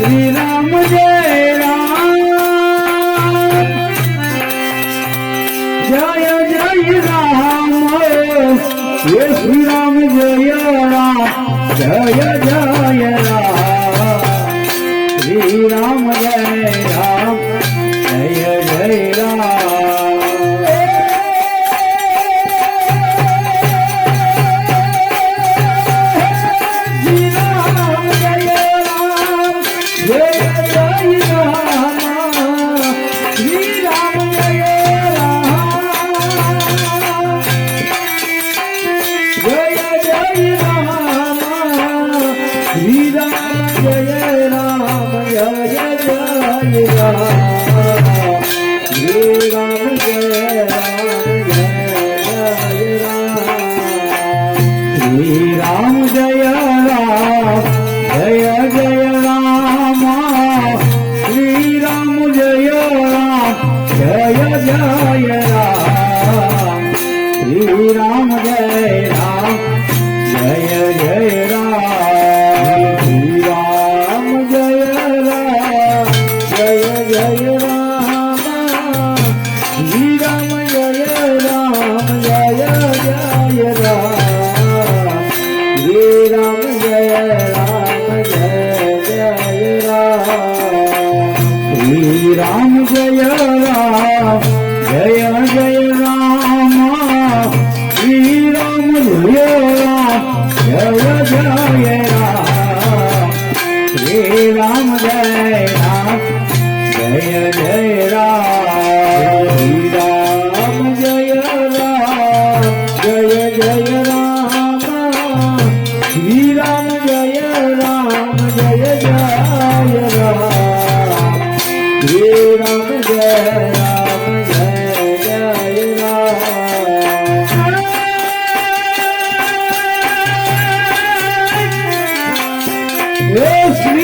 श्री राम जय राम जय जय राम ये श्री राम जय राम जय जय राम श्री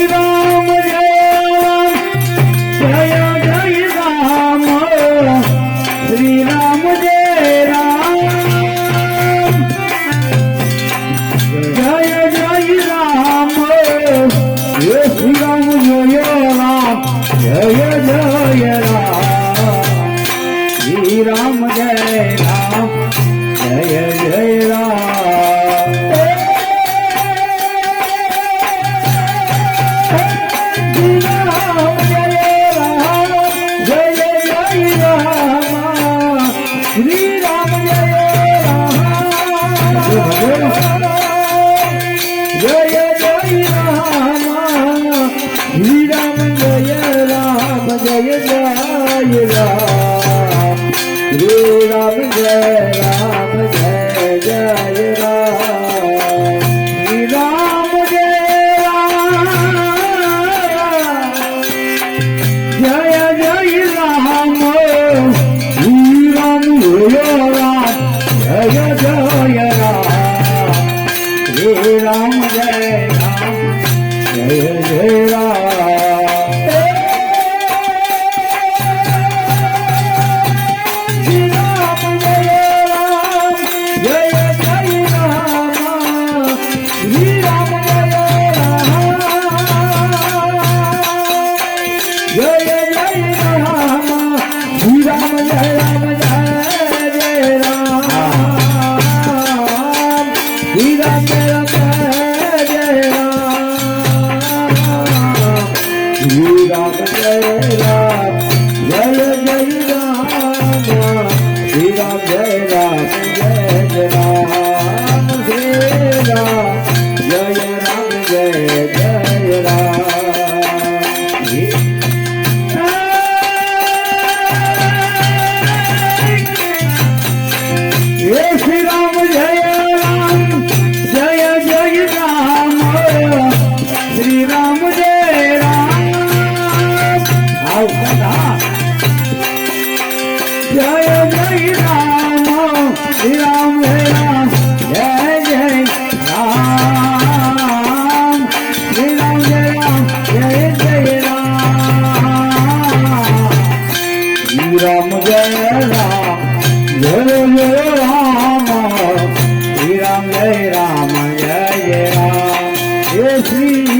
राम जय राम जय जय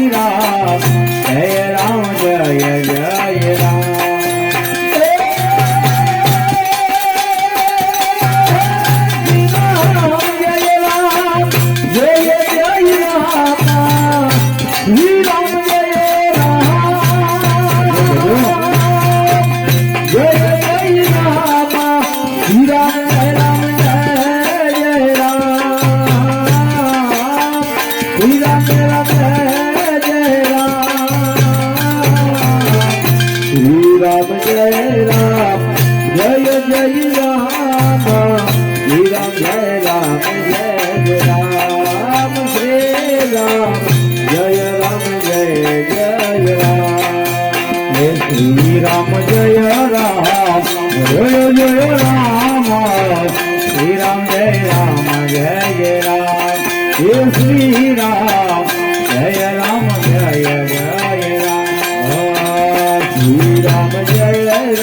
राम जय राम श्री राम जय राम जय जय राम श्री राम जय राम जय राम श्री राम जय जय राम हे श्री राम जय राम जय राम श्री राम जय राम हे श्री राम जय राम जय राम श्री राम जय राम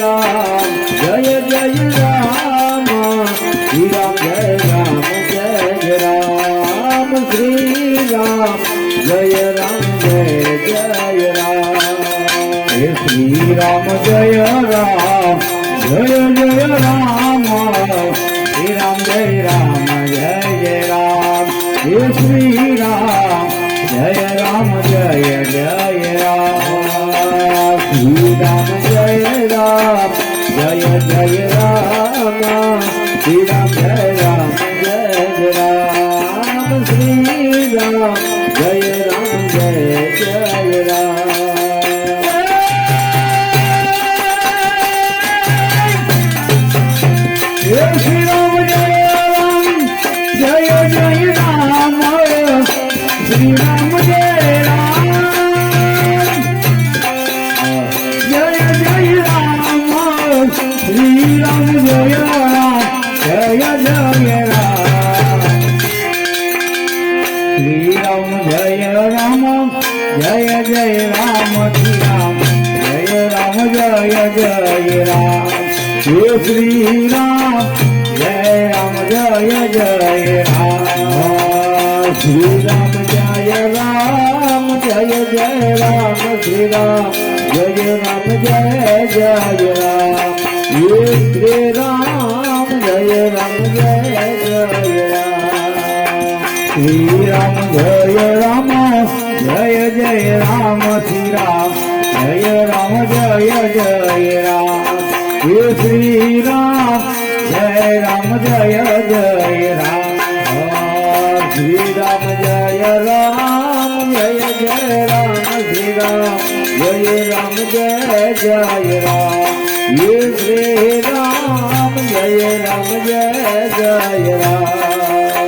जय जय राम श्री राम जय राम श्री राम जय राम हे श्री राम जय राम जय राम श्री राम जय राम हे श्री राम जय राम जय राम श्री राम जय राम जय राम श्री राम जय राम श्री राम जय राम श्री राम जय राम श्री राम जय राम जय राम श्री राम जय राम जय राम श्री राम जय राम जय राम श्री राम जय राम जय राम हे श्री राम जय राम जय राम श्री राम जय राम जय राम श्री राम जय राम जय राम हे श्री राम जय राम जय राम श्री राम जय राम जय राम श्री राम जय राम जय राम हे श्री राम जय राम जय राम श्री राम जय राम जय राम श्री राम जय राम जय राम हे श्री राम जय राम जय राम